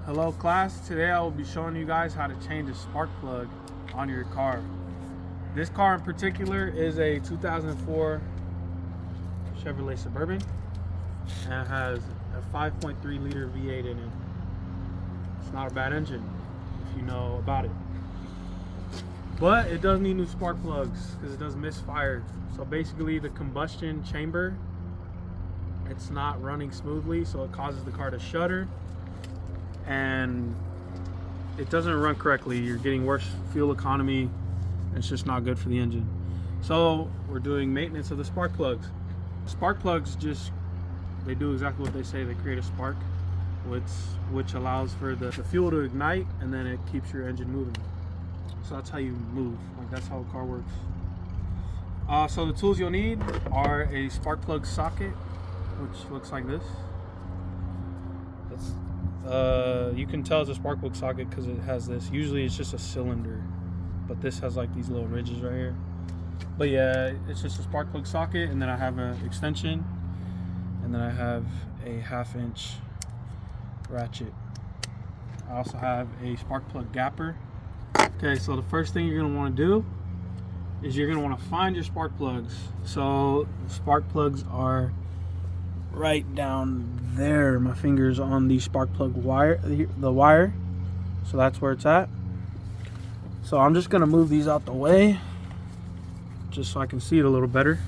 Hello class, today I will be showing you guys how to change a spark plug on your car. This car in particular is a 2004 Chevrolet Suburban and it has a 5.3 liter V8 in it. It's not a bad engine if you know about it. But it does need new spark plugs because it does misfire. So basically the combustion chamber, it's not running smoothly, so it causes the car to shudder and it doesn't run correctly. You're getting worse fuel economy and it's just not good for the engine. So we're doing maintenance of the spark plugs. Spark plugs they do exactly what they say. They create a spark which allows for the fuel to ignite, and then it keeps your engine moving. So that's how you move, like that's how a car works. So the tools you'll need are a spark plug socket, which looks like this. You can tell it's a spark plug socket because it has this. Usually it's just a cylinder, but this has like these little ridges right here. But yeah, it's just a spark plug socket, and then I have an extension, and then I have a 1/2 inch ratchet. I also have a spark plug gapper. Okay, so the first thing you're going to want to do is you're going to want to find your spark plugs. So spark plugs are right down there. My finger's on the spark plug wire, the wire. So that's where it's at. So I'm just going to move these out the way just so I can see it a little better.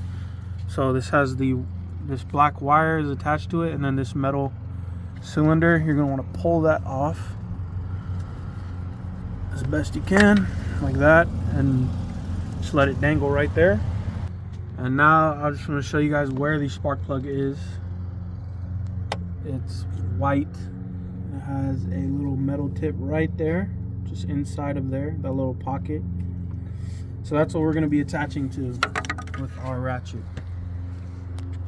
So this has this black wire is attached to it, and then this metal cylinder. You're going to want to pull that off as best you can, like that, and just let it dangle right there. And now I just want to show you guys where the spark plug is. It's white. It has a little metal tip right there, just inside of there, that little pocket. So that's what we're going to be attaching to with our ratchet.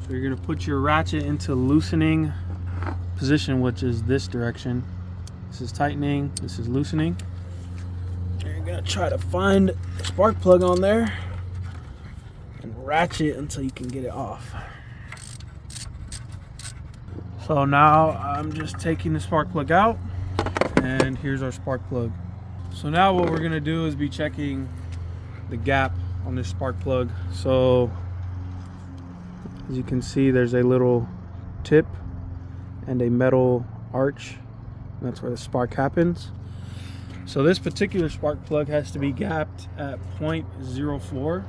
So you're going to put your ratchet into loosening position, which is this direction. This is tightening, this is loosening. You're going to try to find the spark plug on there and ratchet until you can get it off. So now I'm just taking the spark plug out, and here's our spark plug. So now what we're going to do is be checking the gap on this spark plug. So as you can see, there's a little tip and a metal arch, and that's where the spark happens. So this particular spark plug has to be gapped at 0.04.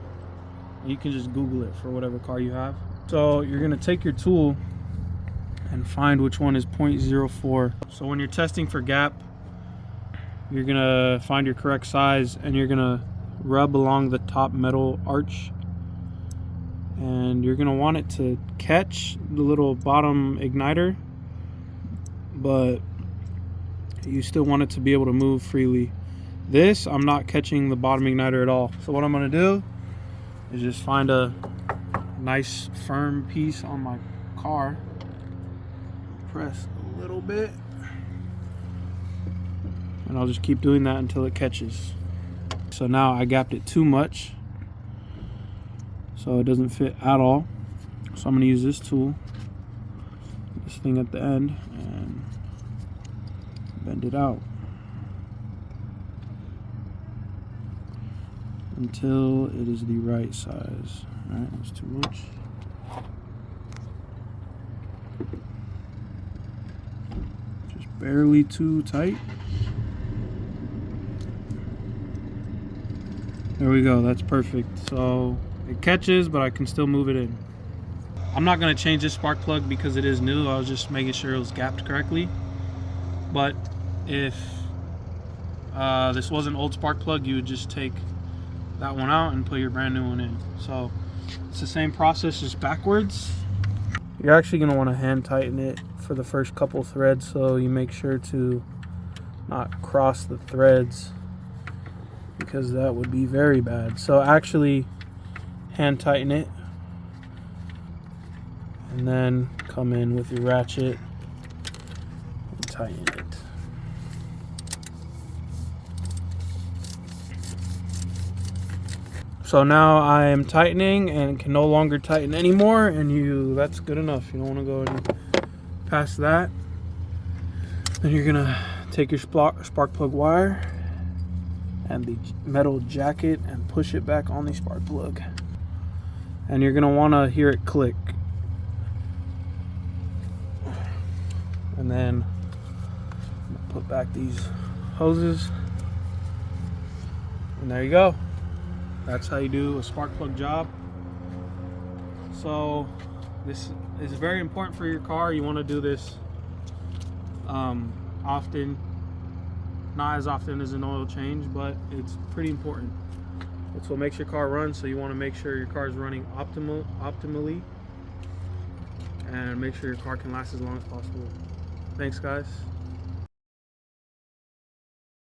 You can just Google it for whatever car you have. So you're going to take your tool and find which one is 0.04. So when you're testing for gap, you're going to find your correct size, and you're going to rub along the top metal arch, and you're going to want it to catch the little bottom igniter, but you still want it to be able to move freely. This, I'm not catching the bottom igniter at all. So what I'm going to do is just find a nice firm piece on my car, press a little bit, and I'll just keep doing that until it catches. So now I gapped it too much, so it doesn't fit at all. So I'm going to use this tool, this thing at the end, and bend it out until it is the right size. All right, that's too much. Just barely too tight. There we go, that's perfect. So it catches, but I can still move it in. I'm not going to change this spark plug because it is new. I was just making sure it was gapped correctly. But if this was an old spark plug, you would just take that one out and put your brand new one in. So it's the same process, just backwards. You're actually going to want to hand tighten it for the first couple threads, so you make sure to not cross the threads, because that would be very bad. So actually hand tighten it, and then come in with your ratchet and tighten it. So now I am tightening and can no longer tighten anymore, and that's good enough. You don't want to go any past that. Then you're gonna take your spark plug wire and the metal jacket and push it back on the spark plug. And you're gonna wanna hear it click. And then put back these hoses. And there you go. That's how you do a spark plug job. So this is very important for your car. You wanna do this often. Not as often as an oil change, but it's pretty important. It's what makes your car run, so you want to make sure your car is running optimally and make sure your car can last as long as possible. Thanks, guys.